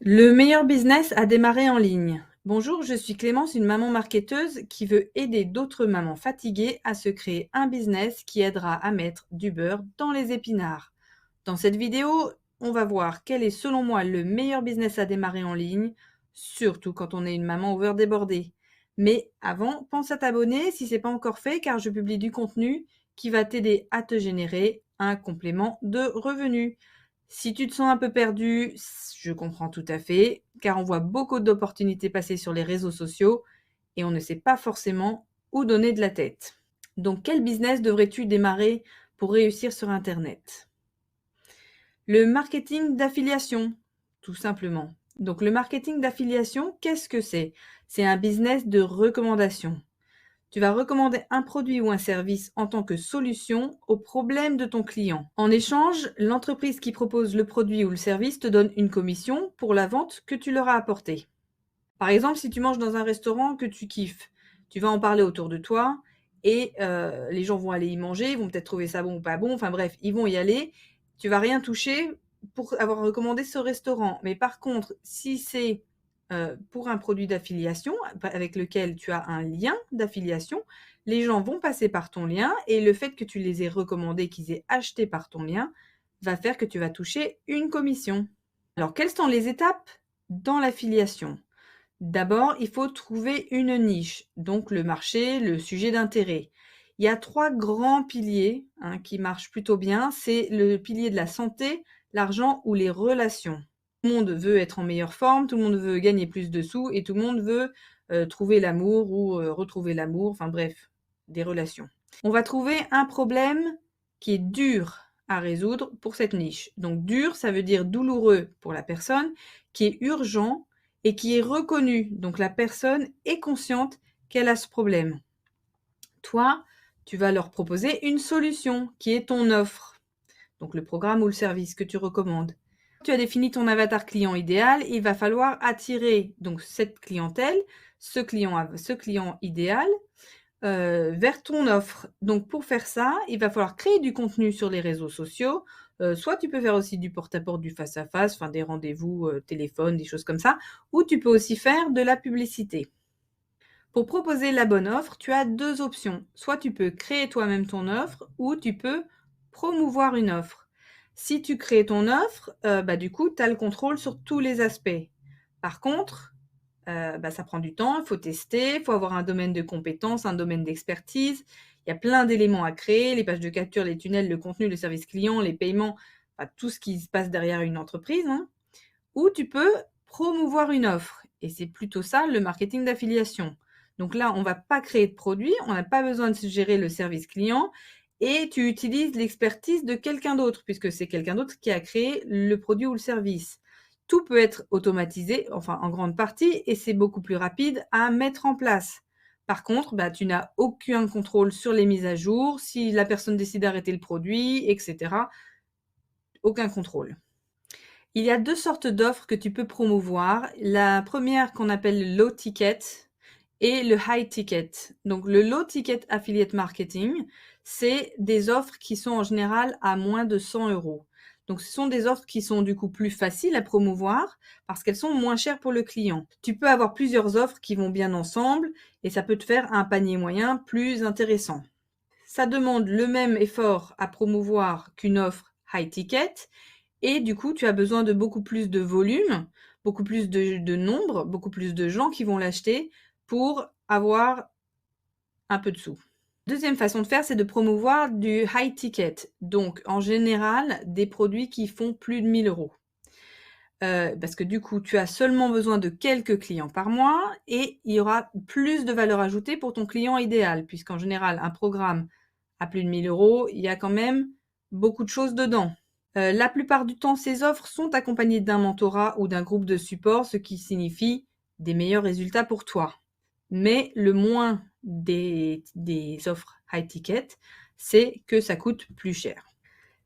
Le meilleur business à démarrer en ligne. Bonjour, je suis Clémence, une maman marketeuse qui veut aider d'autres mamans fatiguées à se créer un business qui aidera à mettre du beurre dans les épinards. Dans cette vidéo, on va voir quel est selon moi le meilleur business à démarrer en ligne, surtout quand on est une maman over débordée. Mais avant, pense à t'abonner si ce n'est pas encore fait car je publie du contenu qui va t'aider à te générer un complément de revenus. Si tu te sens un peu perdu, je comprends tout à fait, car on voit beaucoup d'opportunités passer sur les réseaux sociaux et on ne sait pas forcément où donner de la tête. Donc, quel business devrais-tu démarrer pour réussir sur Internet? Le marketing d'affiliation, tout simplement. Donc, le marketing d'affiliation, qu'est-ce que c'est? C'est un business de recommandation. Tu vas recommander un produit ou un service en tant que solution au problème de ton client. En échange, l'entreprise qui propose le produit ou le service te donne une commission pour la vente que tu leur as apportée. Par exemple, si tu manges dans un restaurant que tu kiffes, tu vas en parler autour de toi et les gens vont aller y manger, ils vont peut-être trouver ça bon ou pas bon, enfin bref, ils vont y aller. Tu vas rien toucher pour avoir recommandé ce restaurant. Mais par contre, si c'est pour un produit d'affiliation avec lequel tu as un lien d'affiliation, les gens vont passer par ton lien et le fait que tu les aies recommandés, qu'ils aient acheté par ton lien, va faire que tu vas toucher une commission. Alors, quelles sont les étapes dans l'affiliation? D'abord, il faut trouver une niche, donc le marché, le sujet d'intérêt. Il y a 3 grands piliers, qui marchent plutôt bien. C'est le pilier de la santé, l'argent ou les relations. Tout le monde veut être en meilleure forme, tout le monde veut gagner plus de sous et tout le monde veut, trouver l'amour ou, retrouver l'amour, enfin bref, des relations. On va trouver un problème qui est dur à résoudre pour cette niche. Donc dur, ça veut dire douloureux pour la personne, qui est urgent et qui est reconnu. Donc la personne est consciente qu'elle a ce problème. Toi, tu vas leur proposer une solution qui est ton offre, donc le programme ou le service que tu recommandes. Tu as défini ton avatar client idéal, il va falloir attirer donc cette clientèle, ce client idéal vers ton offre. Donc pour faire ça, il va falloir créer du contenu sur les réseaux sociaux. Soit tu peux faire aussi du porte-à-porte, du face-à-face, enfin des rendez-vous téléphone, des choses comme ça, ou tu peux aussi faire de la publicité. Pour proposer la bonne offre, tu as 2 options. Soit tu peux créer toi-même ton offre ou tu peux promouvoir une offre. Si tu crées ton offre, du coup, tu as le contrôle sur tous les aspects. Par contre, ça prend du temps, il faut tester, il faut avoir un domaine de compétences, un domaine d'expertise. Il y a plein d'éléments à créer, les pages de capture, les tunnels, le contenu, le service client, les paiements, tout ce qui se passe derrière une entreprise, Ou tu peux promouvoir une offre et c'est plutôt ça le marketing d'affiliation. Donc là, on va pas créer de produit, on n'a pas besoin de gérer le service client et tu utilises l'expertise de quelqu'un d'autre puisque c'est quelqu'un d'autre qui a créé le produit ou le service. Tout peut être automatisé, enfin en grande partie, et c'est beaucoup plus rapide à mettre en place. Par contre, tu n'as aucun contrôle sur les mises à jour, si la personne décide d'arrêter le produit, etc. Aucun contrôle. Il y a 2 sortes d'offres que tu peux promouvoir. La première qu'on appelle le low ticket et le high ticket. Donc le low ticket affiliate marketing, c'est des offres qui sont en général à moins de 100 €. Donc ce sont des offres qui sont du coup plus faciles à promouvoir parce qu'elles sont moins chères pour le client. Tu peux avoir plusieurs offres qui vont bien ensemble et ça peut te faire un panier moyen plus intéressant. Ça demande le même effort à promouvoir qu'une offre high ticket et du coup, tu as besoin de beaucoup plus de volume, beaucoup plus de nombre, beaucoup plus de gens qui vont l'acheter pour avoir un peu de sous. Deuxième façon de faire, c'est de promouvoir du high ticket. Donc, en général, des produits qui font plus de 1 000 €. Parce que du coup, tu as seulement besoin de quelques clients par mois et il y aura plus de valeur ajoutée pour ton client idéal, puisqu'en général, un programme à plus de 1 000 €, il y a quand même beaucoup de choses dedans. La plupart du temps, ces offres sont accompagnées d'un mentorat ou d'un groupe de support, ce qui signifie des meilleurs résultats pour toi. Mais le moins des offres high ticket, c'est que ça coûte plus cher.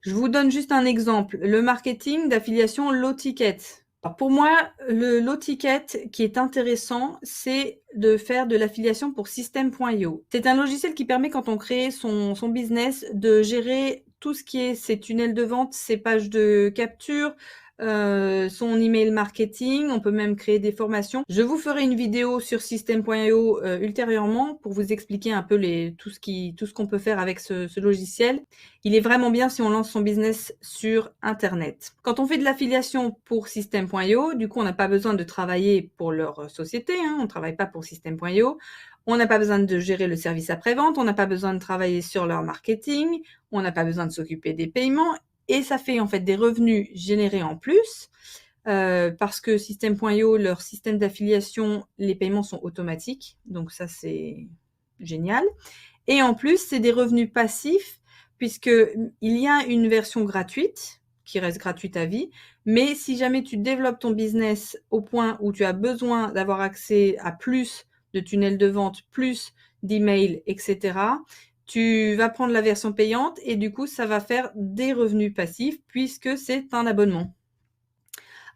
Je vous donne juste un exemple, le marketing d'affiliation low ticket. Alors pour moi, le low ticket qui est intéressant, c'est de faire de l'affiliation pour System.io. C'est un logiciel qui permet, quand on crée son business, de gérer tout ce qui est ses tunnels de vente, ses pages de capture, son email marketing, on peut même créer des formations. Je vous ferai une vidéo sur System.io ultérieurement pour vous expliquer un peu tout ce qu'on peut faire avec ce logiciel. Il est vraiment bien si on lance son business sur Internet. Quand on fait de l'affiliation pour System.io, du coup, on n'a pas besoin de travailler pour leur société, hein, on ne travaille pas pour System.io. On n'a pas besoin de gérer le service après-vente, on n'a pas besoin de travailler sur leur marketing, on n'a pas besoin de s'occuper des paiements et ça fait en fait des revenus générés en plus parce que System.io, leur système d'affiliation, les paiements sont automatiques, donc ça c'est génial. Et en plus, c'est des revenus passifs puisque il y a une version gratuite qui reste gratuite à vie, mais si jamais tu développes ton business au point où tu as besoin d'avoir accès à plus de tunnels de vente, plus d'emails, etc., tu vas prendre la version payante et du coup, ça va faire des revenus passifs puisque c'est un abonnement.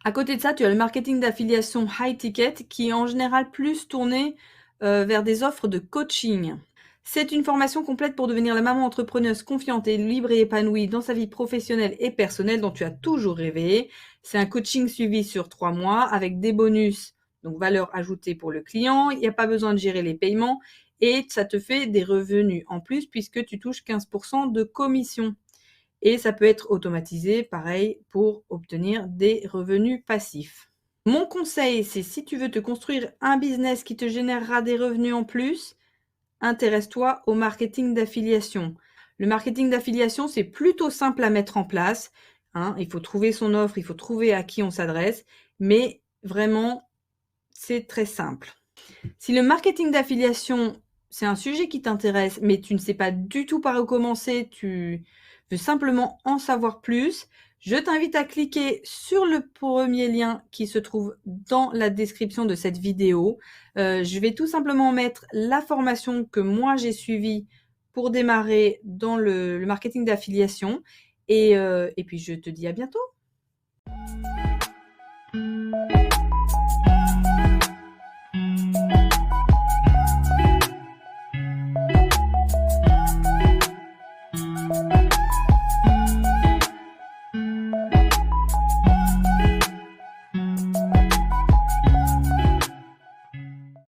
À côté de ça, tu as le marketing d'affiliation high ticket qui est en général plus tourné vers des offres de coaching. C'est une formation complète pour devenir la maman entrepreneuse confiante et libre et épanouie dans sa vie professionnelle et personnelle dont tu as toujours rêvé. C'est un coaching suivi sur 3 mois avec des bonus, donc valeur ajoutée pour le client. Il n'y a pas besoin de gérer les paiements et ça te fait des revenus en plus puisque tu touches 15% de commission. Et ça peut être automatisé, pareil, pour obtenir des revenus passifs. Mon conseil, c'est si tu veux te construire un business qui te générera des revenus en plus, intéresse-toi au marketing d'affiliation. Le marketing d'affiliation, c'est plutôt simple à mettre en place. Hein. Il faut trouver son offre, il faut trouver à qui on s'adresse, mais vraiment, c'est très simple. Si le marketing d'affiliation, c'est un sujet qui t'intéresse, mais tu ne sais pas du tout par où commencer, tu veux simplement en savoir plus, je t'invite à cliquer sur le premier lien qui se trouve dans la description de cette vidéo. Je vais tout simplement mettre la formation que moi j'ai suivie pour démarrer dans le marketing d'affiliation. Et puis je te dis à bientôt.